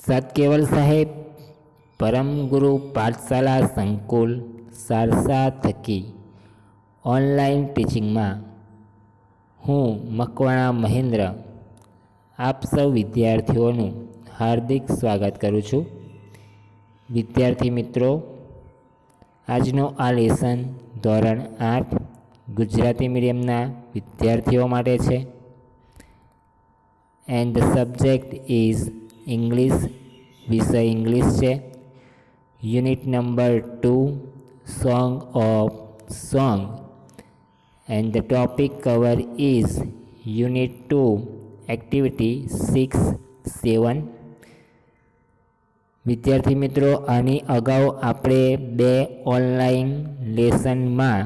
સતકેવલ સાહેબ પરમ ગુરુ પાઠશાલા સંકુલ સારસા થકી ઓનલાઈન ટીચિંગમાં હું મકવાણા મહેન્દ્ર આપ સૌ વિદ્યાર્થીઓનું હાર્દિક સ્વાગત કરું છું. વિદ્યાર્થી મિત્રો, આજનો આ લેસન ધોરણ 8 ગુજરાતી મીડિયમના વિદ્યાર્થીઓ માટે છે. And the subject is English. વિષય ઇંગ્લિશ છે. Unit number 2 song of song and the topic cover is unit 2 activity 6-7. વિદ્યાર્થી મિત્રો, આની અગાઉ આપણે 2 ઓનલાઈન લેસનમાં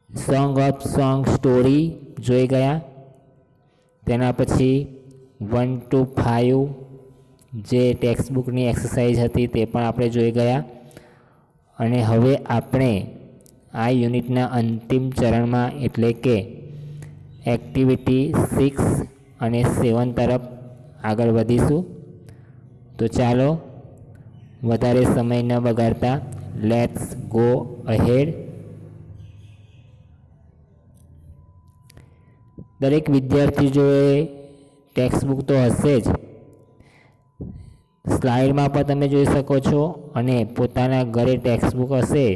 સોંગ ઓફ સોંગ સ્ટોરી જોઈ ગયા. તેના પછી 1 to 5 જે ટેક્સ્ટબુકની એક્સરસાઇઝ હતી તે પણ આપણે જોઈ ગયા. અને હવે આપણે આ યુનિટના અંતિમ ચરણમાં એટલે કે એક્ટિવિટી 6 અને 7 તરફ આગળ વધીશું. તો ચાલો વધારે સમય ન બગાડતા લેટ્સ ગો અહેડ. દરેક વિદ્યાર્થી જોડે ટેક્સ્ટબુક તો હશે જ. સ્લાઇડમાં પણ તમે જોઈ શકો છો, અને પોતાના ઘરે ટેક્સ્ટબુક હશે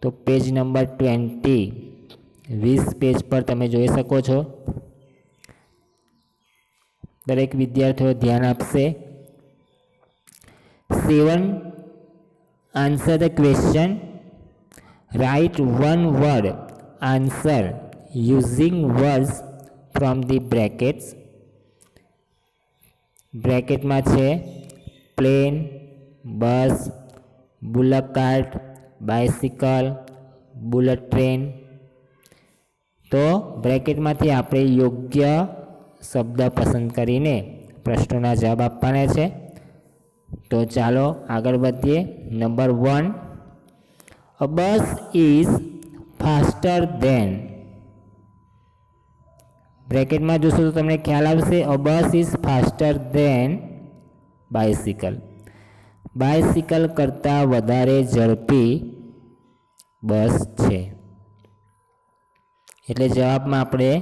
તો પેજ નંબર 20 પેજ પર તમે જોઈ શકો છો. દરેક વિદ્યાર્થીઓ ધ્યાન આપશે. 7. Answer the question. Write one word answer using words from the brackets. બ્રેકેટમાં છે plane, bus, bullock cart, bicycle, bullet train. તો બ્રેકેટમાંથી આપણે યોગ્ય શબ્દ પસંદ કરીને પ્રશ્નોના જવાબ આપવાના છે. તો ચાલો આગળ વધીએ. Number 1, a bus is faster than. બ્રેકેટમાં જોશો તો તમને ખ્યાલ આવશે. A bus is faster than bicycle. Bicycle કરતાં વધારે ઝડપી બસ છે. એટલે જવાબમાં આપણે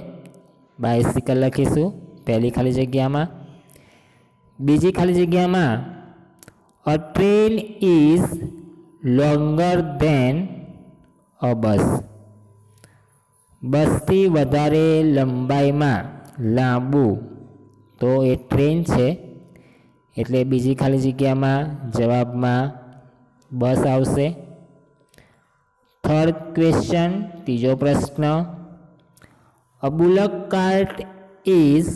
બાઇસિકલ લખીશું પહેલી ખાલી જગ્યામાં. બીજી ખાલી જગ્યામાં a train is longer than a bus. બસથી વધારે લંબાઈમાં લાંબુ તો એ ટ્રેન છે. એટલે બીજી ખાલી જગ્યામાં જવાબમાં બસ આવશે. થર્ડ ક્વેશ્ચન, ત્રીજો પ્રશ્ન. A bullock cart is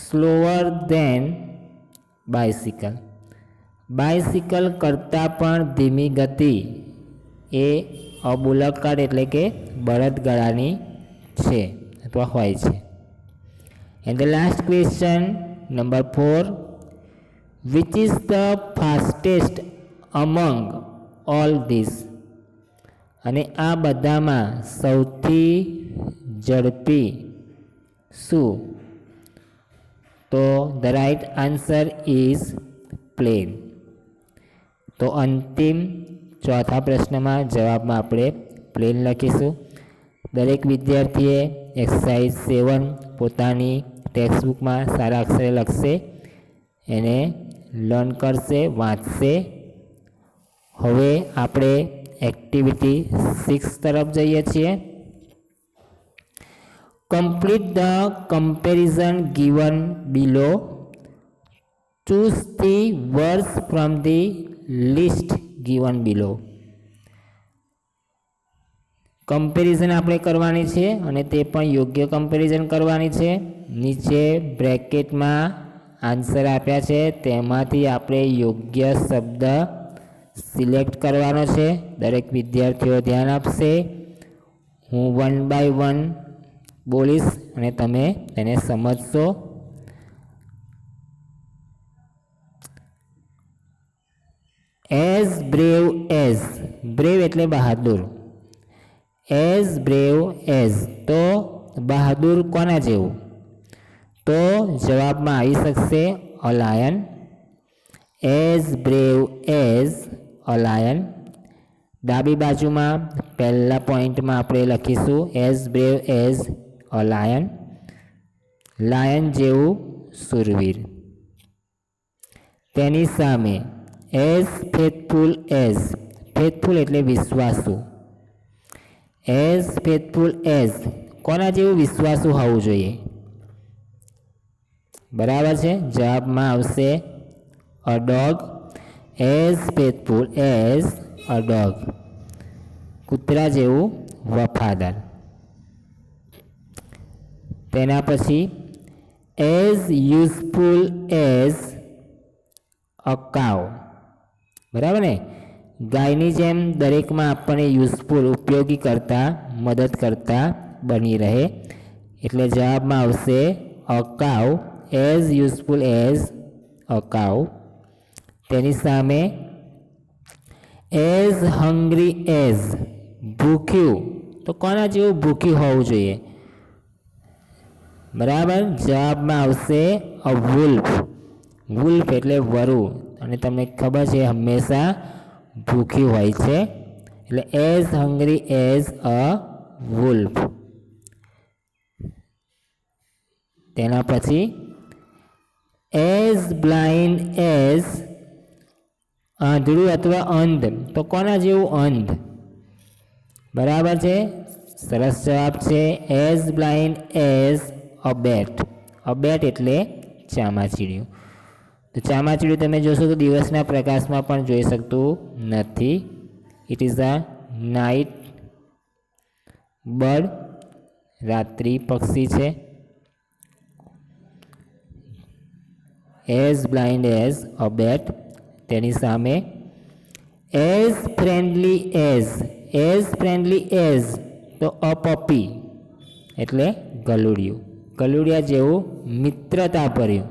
slower than bicycle. Bicycle કરતાં પણ ધીમી ગતિ એ અ બુલક કાર્ટ એટલે કે બળદગાડાની છે અથવા હોય છે. And the last question number 4, which is the fastest among all this. અને આ બધામાં સૌથી ઝડપી શું? તો the right answer is plane. તો અંતિમ ચોથા પ્રશ્નમાં જવાબમાં આપણે પ્લેન લખીશું. દરેક વિદ્યાર્થીએ એક્સરસાઇઝ 7 પોતાની ટેક્સ્ટબુકમાં સારા અક્ષરે લખશે, એને લર્ન કરશે, વાંચશે. હવે આપણે એક્ટિવિટી 6 તરફ જઈએ છીએ. Complete the comparison given below. Choose the words from the list given below. Comparison આપણે કરવાની છે અને તે પણ યોગ્ય કમ્પેરિઝન કરવાની છે. નીચે બ્રેકેટમાં આન્સર આપ્યા છે તેમાંથી આપણે યોગ્ય શબ્દ સિલેક્ટ કરવાનો છે. દરેક વિદ્યાર્થીઓ ધ્યાન આપશે. હું 1 by 1 બોલીશ અને તમે તેને સમજશો. As brave as. બ્રેવ એટલે બહાદુર. એઝ બ્રેવ એઝ તો બહાદુર કોના જેવું? તો જવાબમાં આવી શકશે a lion. As brave as a lion. ડાબી બાજુમાં પહેલા પોઈન્ટમાં આપણે લખીશું as brave as a lion, lion જેવું શૂરવીર. તેની સામે એઝ ફેથફુલ એઝ, ફેથફુલ એટલે વિશ્વાસુ. એઝ ફેથફુલ એઝ કોના જેવું વિશ્વાસુ હોવું જોઈએ? બરાબર છે, જવાબમાં આવશે a dog. As faithful as a dog, કૂતરા જેવું વફાદાર. તેના પછી એઝ યુઝફુલ એઝ અ કાવ. બરાબર ને, ગાયની જેમ દરેકમાં આપણને યુઝફુલ ઉપયોગી કરતા, મદદ કરતા બની રહે, એટલે જવાબમાં આવશે અ કાવ. એઝ યુઝફુલ એઝ અ કાવ. તેની સામે એઝ હંગ્રી એઝ, ભૂખ્યું, તો કોના જેવું ભૂખ્યું હોવું જોઈએ? બરાબર, જવાબમાં આવશે અ વુલ્ફ. વુલ્ફ એટલે વરુ, અને તમને ખબર છે હંમેશા ભૂખ્યું હોય છે, એટલે as hungry as a wolf. તેના પછી એઝ બ્લાઇન્ડ એઝ, આંધળું અથવા અંધ, તો કોના જેવું અંધ? બરાબર છે, સરસ જવાબ છે એઝ બ્લાઇન્ડ એઝ અ બેટ. અ બેટ એટલે ચામાચીડિયું. તો ચામાચીડિયું તમે જોશો તો દિવસના પ્રકાશમાં પણ જોઈ શકતું નથી. It is a night bird, રાત્રિ પક્ષી છે. એઝ બ્લાઇન્ડ એઝ અ બેટ. તેની સામે as friendly as, as friendly as, તો અ પપી એટલે ગલુડિયું, ગલુડિયા જેવું મિત્રતા ભર્યું.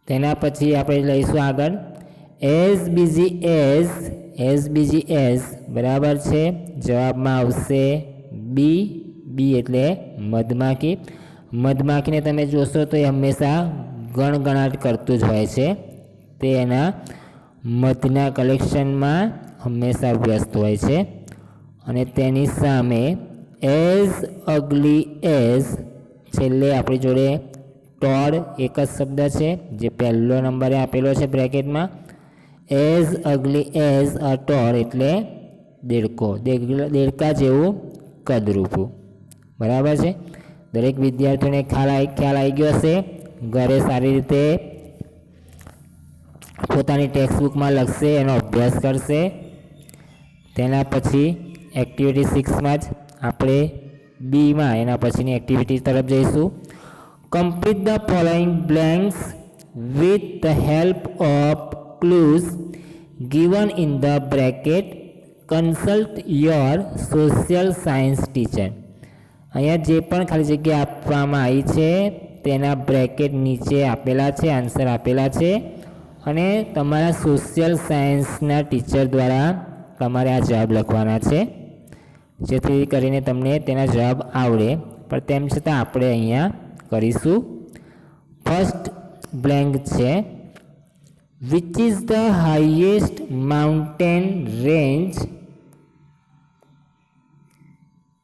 તેના પછી આપણે લઈશું આગળ as busy as, as busy as. બરાબર છે, જવાબમાં આવશે બી. બી એટલે મધમાખી. મધમાખીને તમે જોશો તો એ હંમેશા ગણગણાટ કરતું જ હોય છે. તે એના મધના કલેક્શનમાં હંમેશા વ્યસ્ત હોય છે. અને તેની સામે એઝ અગલી એઝ, છેલ્લે આપણી જોડે ટોડ એક જ શબ્દ છે, જે પહેલો નંબરે આપેલો છે બ્રેકેટમાં. As ugly as a toad એટલે દેડકો, દેડકા જેવું કદરૂપું. બરાબર છે, દરેક વિદ્યાર્થીઓને ખ્યાલ આવી ગયો હશે. ઘરે સારી રીતે પોતાની ટેક્સ્ટબુકમાં લખશે, એનો અભ્યાસ કરશે. તેના પછી એક્ટિવિટી 6માં જ આપણે બીમાં એના પછીની એક્ટિવિટી તરફ જઈશું. Complete the following blanks with the help of clues given in the bracket. Consult your social science teacher. અહીંયા જે પણ ખાલી જગ્યા આપવામાં આવી છે તેના બ્રેકેટ નીચે આપેલા છે, આન્સર આપેલા છે, અને તમારા સોશિયલ સાયન્સના ટીચર દ્વારા તમારે આ જવાબ લખવાના છે, જેથી કરીને તમને તેના જવાબ આવડે. પણ તેમ છતાં આપણે અહીંયા કરીશું. ફર્સ્ટ બ્લેન્ક છે which is the highest mountain range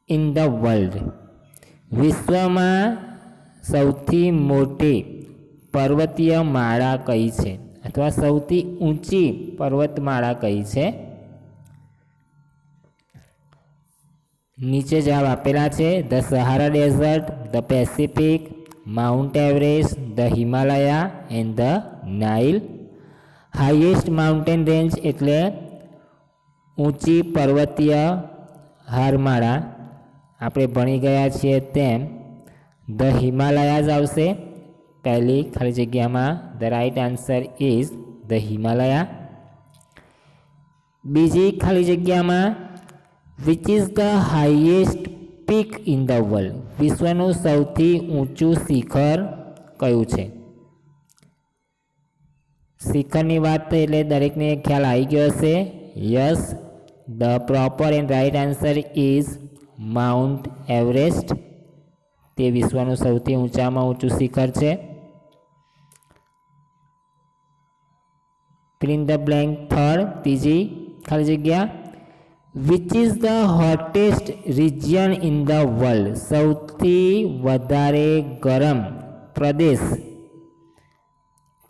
in the world. વિશ્વમાં સૌથી મોટી પર્વતીય માળા કઈ છે, અથવા સૌથી ઊંચી પર્વતમાળા કઈ છે? નીચે જવાબ આપેલા છે the Sahara desert, the Pacific, mount Everest, the Himalaya and the Nile. Highest mountain range એટલે ઊંચી પર્વતીય હારમાળા. આપણે ભણી ગયા છીએ તેમ ધ હિમાલયા જ આવશે પહેલી ખાલી જગ્યામાં. The right answer is the Himalaya. બીજી ખાલી જગ્યામાં which is the highest peak in the world. વિશ્વનું સૌથી ઊંચું શિખર કયું છે? શિખરની વાત એટલે દરેકને ખ્યાલ આવી ગયો હશે. Yes, the proper and right answer is Mount Everest. તે વિશ્વનું સૌથી ઊંચામાં ઊંચું શિખર છે. Fill in the blank third, ત્રીજી ખાલી જગ્યા. Which is the hottest region in the world, સૌથી વધારે ગરમ પ્રદેશ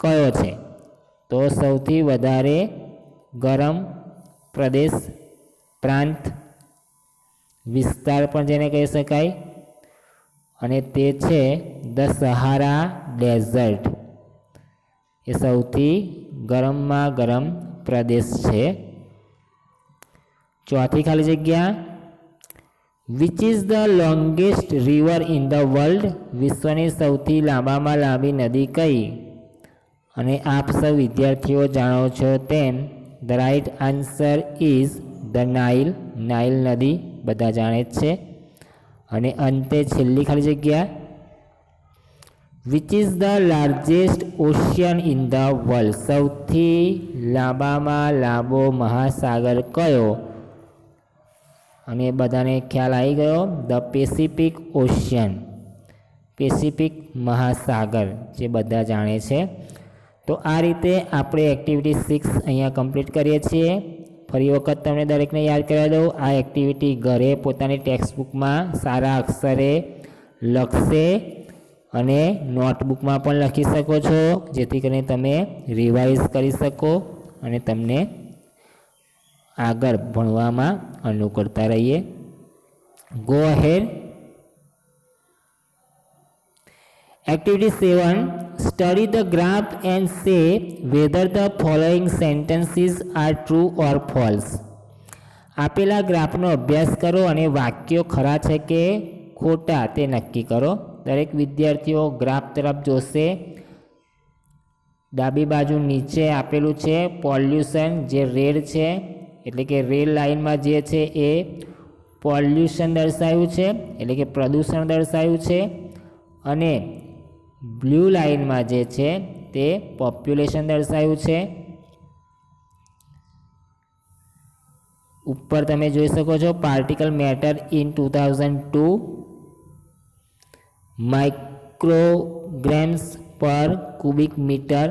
કયો છે? તો સૌથી વધારે ગરમ પ્રદેશ, પ્રાંત, વિસ્તાર પણ જેને કહી શકાય, અને તે છે ધ સહારા ડેઝર્ટ. એ સૌથી ગરમમાં ગરમ પ્રદેશ છે. ચોથી ખાલી જગ્યા. Which is the longest river in the world, વિશ્વની સૌથી લાંબામાં લાંબી નદી કઈ? અને આપ સૌ વિદ્યાર્થીઓ જાણો છો તેમ the right answer is the Nile. Nile નદી બધા જાણે જ છે. અને અંતે છેલ્લી ખાલી જગ્યા. Which is the largest ocean in the world, સૌથી લાંબામાં લાંબો મહાસાગર કયો? અને બધાને ખ્યાલ આવી ગયો, ધ પેસિફિક ઓશિયન, પેસિફિક મહાસાગર, જે બધા જાણે છે. તો આ રીતે આપણે એક્ટિવિટી 6 અહીંયા કમ્પ્લીટ કરીએ છીએ. ફરી વખત તમને દરેકને યાદ કરાવી દઉં, આ એક્ટિવિટી ઘરે પોતાની ટેક્સ્ટબુકમાં સારા અક્ષરે લખશે અને નોટબુકમાં પણ લખી શકો છો, જેથી કરીને તમે રિવાઇઝ કરી શકો અને તમને આગળ ભણવામાં અનુકૂળતા રહીએ. Go ahead. Activity 7, study the graph and say whether the following sentences are true or false. આપેલા ગ્રાફનો અભ્યાસ કરો અને વાક્યો ખરા છે કે ખોટા તે નક્કી કરો. દરેક વિદ્યાર્થીઓ ગ્રાફ તરફ જોશે. ડાબી બાજુ નીચે આપેલું છે પોલ્યુશન, જે રેડ છે, એટલે કે રેડ લાઇનમાં જે છે એ પોલ્યુશન દર્શાવ્યું છે, એટલે કે પ્રદૂષણ દર્શાવ્યું છે. અને બ્લુ લાઇનમાં જે છે તે પોપ્યુલેશન દર્શાવ્યું છે. ઉપર તમે જોઈ શકો છો પાર્ટિકલ મેટર ઇન 2002 માઇક્રોગ્રામ્સ પર ક્યુબિક મીટર.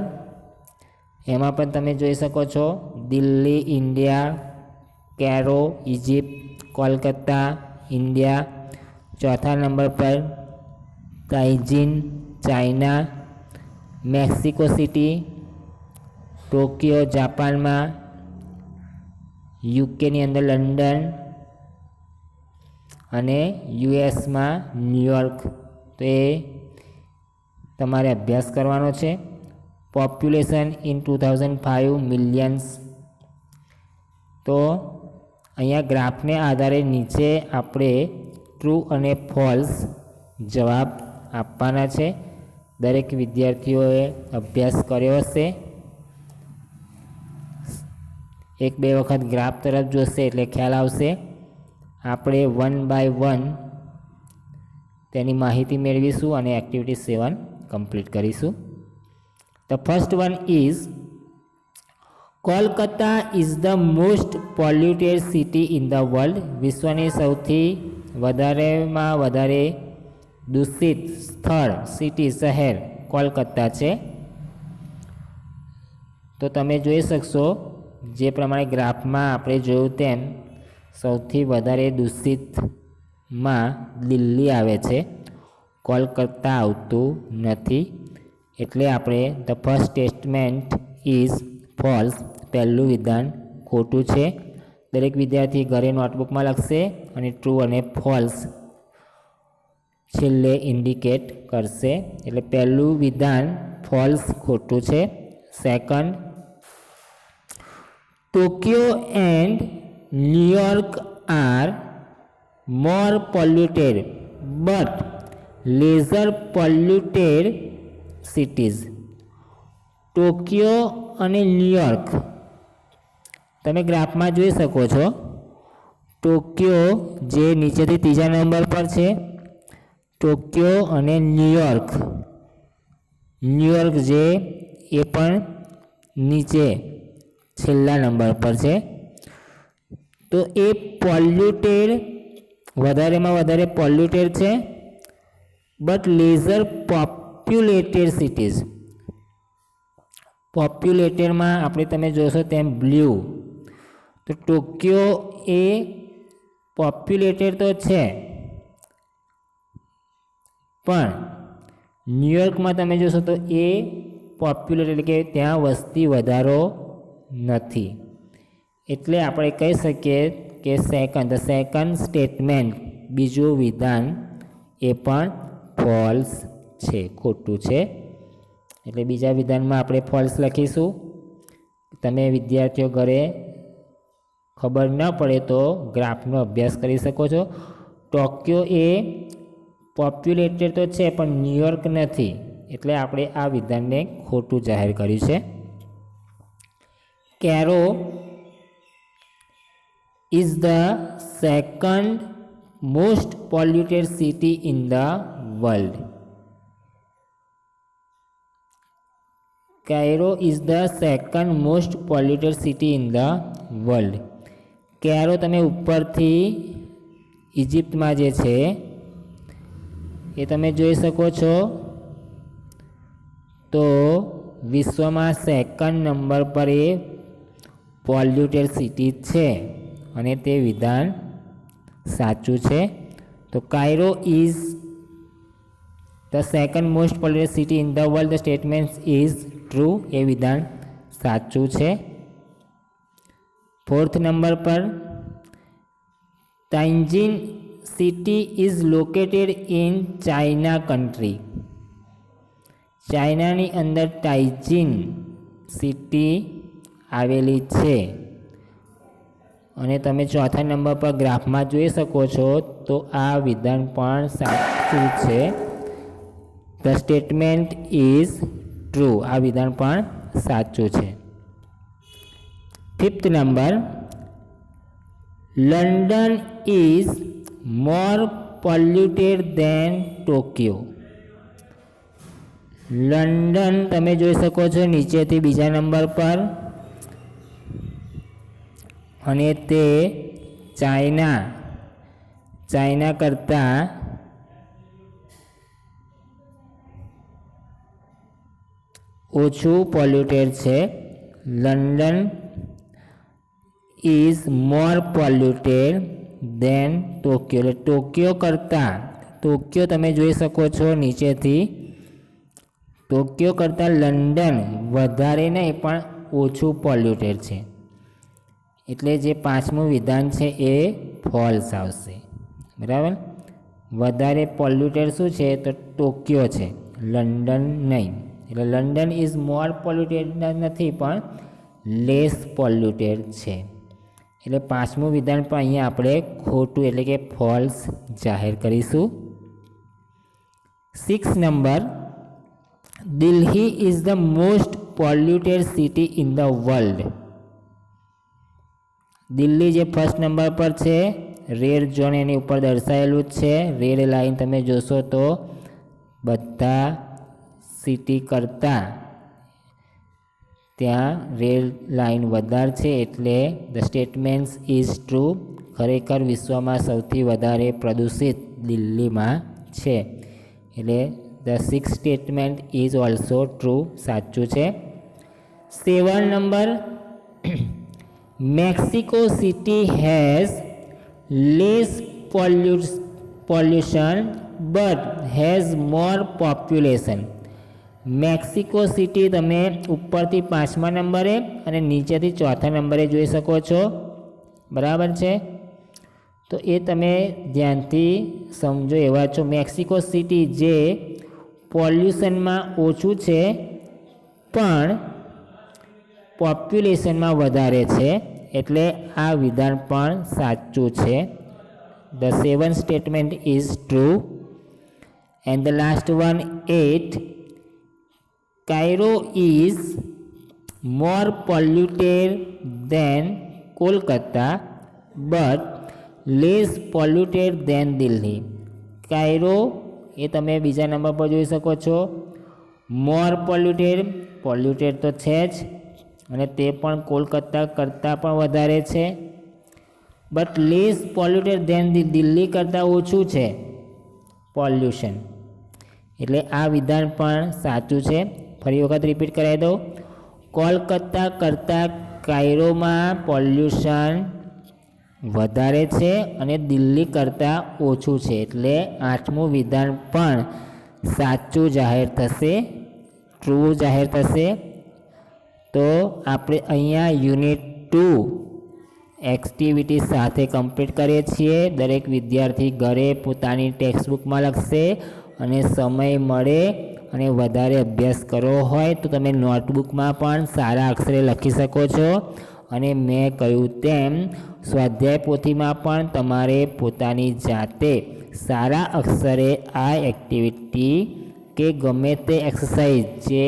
એમાં પણ તમે જોઈ શકો છો Delhi India, Cairo Egypt, Kolkata India. ચોથા નંબર પર Tianjin China, Mexico City, Tokyo જાપાનમાં, યુકેની અંદર લંડન અને યુએસમાં ન્યુયોર્ક. તો એ તમારે અભ્યાસ કરવાનો છે. Population in 2005 millions. તો અહીંયા ગ્રાફને આધારે નીચે આપણે ટ્રુ અને ફોલ્સ જવાબ આપવાના છે. દરેક વિદ્યાર્થીઓએ અભ્યાસ કર્યો હશે. 1-2 વખત ગ્રાફ તરફ જોશે એટલે ખ્યાલ આવશે. આપણે 1 બાય 1 તેની માહિતી મેળવીશું અને એક્ટિવિટી 7 કમ્પ્લીટ કરીશું. The first one is Kolkata is the most polluted city in the world. વિશ્વની સૌથી વધારેમાં વધારે દૂષિત સ્થળ, સિટી, શહેર કોલકાતા છે. તો તમે જોઈ શકશો જે પ્રમાણે ગ્રાફમાં આપણે જોયું તેમ સૌથી વધારે દૂષિતમાં દિલ્હી આવે છે, કોલકાતા આવતું નથી. એટલે આપણે the first statement is false, પહેલું વિધાન ખોટું છે. દરેક વિદ્યાર્થી ઘરે નોટબુકમાં લખશે અને ટ્રુ અને ફોલ્સ છેલ્લે ઇન્ડિકેટ કરશે. એટલે પહેલું વિધાન ફોલ્સ, ખોટું છે. Second, Tokyo and New York are more polluted but lesser polluted cities. Tokyo અને ન્યુયોર્ક તમે ગ્રાફમાં જોઈ શકો છો. ટોક્યો જે નીચેથી ત્રીજા નંબર પર છે, ટોક્યો અને ન્યુયોર્ક જે એ પણ નીચે છેલ્લા નંબર પર છે. તો એ પોલ્યુટેડ, વધારેમાં વધારે પોલ્યુટેડ છે. બટ લેઝર પોપ્યુલેટેડ સિટીઝ, પોપ્યુલેટેડમાં આપણે તમે જોશો તેમ બ્લુ, તો ટોક્યો એ પોપ્યુલેટેડ તો છે, પણ ન્યુયોર્કમાં તમે જોશો તો એ પોપ્યુલેટેડ એટલે કે ત્યાં વસ્તી વધારો નથી. એટલે આપણે કહી શકીએ કે ધ સેકન્ડ સ્ટેટમેન્ટ, બીજું વિધાન એ પણ ફોલ્સ છે, ખોટું છે. એટલે બીજા વિધાનમાં આપણે ફોલ્સ લખીશું. તમે વિદ્યાર્થીઓ ઘરે ખબર ન પડે તો ગ્રાફનો અભ્યાસ કરી શકો છો. ટોક્યો એ પોપ્યુલેટેડ તો છે પણ ન્યુયોર્ક નથી, એટલે આપણે આ વિધાનને ખોટું જાહેર કર્યું છે. કેરો is the second most polluted city in the world. Cairo is the second most polluted city in the world. કેરો તમે ઉપરથી ઇજિપ્તમાં જે છે એ તમે જોઈ શકો છો, તો વિશ્વમાં સેકન્ડ નંબર પર એ પોલ્યુટેડ સિટી છે અને તે વિધાન સાચું છે. તો Cairo is the second most polluted city in the world, the statement is true, એ વિધાન સાચું છે. ફોર્થ નંબર પર Tianjin city is located in China country. ચાઇનાની અંદર તાઇજીન સિટી આવેલી છે અને તમે ચોથા નંબર પર ગ્રાફમાં જોઈ શકો છો, તો આ વિધાન પણ સાચું છે. ધ સ્ટેટમેન્ટ ઇઝ ટ્રુ, આ વિધાન પણ સાચું છે. Fifth number, London is more polluted than Tokyo. London તમે જોઈ શકો છો નીચેથી બીજા નંબર પર, અને તે ચાઇના કરતાં ઓછું પોલ્યુટેડ છે. London is more polluted than Tokyo, એટલે ટોક્યો કરતાં, ટોક્યો તમે જોઈ શકો છો નીચેથી, ટોક્યો કરતાં લંડન વધારે નહીં પણ ઓછું પોલ્યુટેડ છે. એટલે જે પાંચમું વિધાન છે એ ફોલ્સ આવશે. બરાબર, વધારે પોલ્યુટેડ શું છે તો ટોક્યો છે, લંડન નહીં. એટલે લંડન ઇઝ મોર પોલ્યુટેડ નથી પણ લેસ પોલ્યુટેડ છે. એટલે પાંચમું વિધાન પણ અહીંયા આપણે ખોટું એટલે કે ફોલ્સ જાહેર કરીશું. 6 number, Delhi is the most polluted city in the world. Delhi જે ફર્સ્ટ નંબર પર છે, રેડ ઝોન એની ઉપર દર્શાવેલું જ છે. રેડ લાઈન તમે જોશો તો બધા સિટી કરતાં ત્યાં રેડ લાઈન વધારે છે, એટલે ધ સ્ટેટમેન્ટ ઇઝ ટ્રુ. ખરેખર વિશ્વમાં સૌથી વધારે પ્રદૂષિત દિલ્હીમાં છે. એટલે the 6th statement is also true, સાચું છે. 7 number, Mexico City has less pollution but has more population. Mexico City તમે ઉપરથી 5મા નંબરે અને નીચેથી 4થા નંબરે જોઈ શકો છો. બરાબર છે, તો એ તમે ધ્યાનથી સમજો એવા છો. મેક્સિકો સિટી જે પોલ્યુશનમાં ઓછું છે પણ પોપ્યુલેશનમાં વધારે છે, એટલે આ વિધાન પણ સાચું છે. The 7th statement is true. And the last one 8, Cairo is more polluted than Kolkata but less polluted than Delhi. કાયરો એ તમે બીજા નંબર પર જોઈ શકો છો. મોર પોલ્યુટેડ તો છે જ, અને તે પણ કોલકાતા કરતાં પણ વધારે છે. But less polluted than Delhi કરતાં ઓછું છે પોલ્યુશન. એટલે આ વિધાન પણ સાચું છે. ફરી વખત રિપીટ કરાવી દઉં. કોલકાતા કરતાં કાયરોમાં પોલ્યુશન વધારે છે અને દિલ્હી કરતાં ઓછું છે. એટલે 8મું વિધાન પણ સાચું જાહેર થશે, ટ્રુ જાહેર થશે. તો આપણે અહીંયા યુનિટ 2 એક્ટિવિટી સાથે કમ્પ્લીટ કરીએ છીએ. દરેક વિદ્યાર્થી ઘરે પોતાની ટેક્સ્ટબુકમાં લખશે અને સમય મળે અને વધારે અભ્યાસ કરવો હોય તો તમે નોટબુકમાં પણ સારા અક્ષરે લખી શકો છો. અને મેં કહ્યું તેમ સ્વાધ્યાય પોથીમાં પણ તમારે પોતાની જાતે સારા અક્ષરે આ એક્ટિવિટી કે ગમે તે એક્સરસાઇઝ જે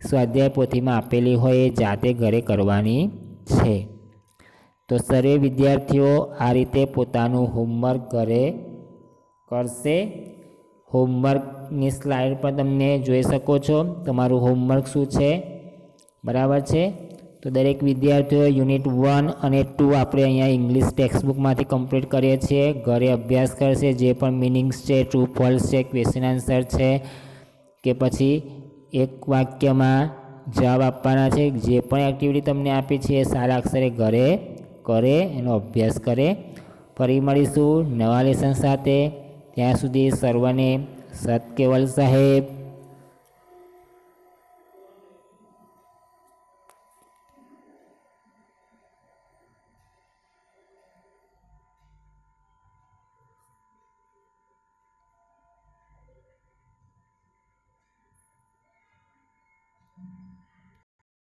સ્વાધ્યાય પોથીમાં આપેલી હોય એ જાતે ઘરે કરવાની છે. તો સર્વે વિદ્યાર્થીઓ આ રીતે પોતાનું હોમવર્ક ઘરે કરશે. હોમવર્કની સ્લાઇડ પર તમને જોઈ શકો છો તમારું હોમવર્ક શું છે, બરાબર છે. તો દરેક વિદ્યાર્થીઓ યુનિટ 1 અને 2 આપણે અહીંયા ઇંગ્લિશ ટેક્સ્ટબુકમાંથી કમ્પ્લીટ કરીએ છીએ. ઘરે અભ્યાસ કરશે. જે પણ મિનિંગ્સ છે, ટ્રુ ફોલ્સ છે, ક્વેશ્ચન આન્સર છે કે પછી એક વાક્યમાં જવાબ આપવાના છે. જે પણ એક્ટિવિટી તમને આપી છે એ સારા અક્ષરે ઘરે કરે, એનો અભ્યાસ કરે. ફરી મળીશું નવા લેસન સાથે. ત્યાં સુધી સર્વને સત કેવલ સાહેબ.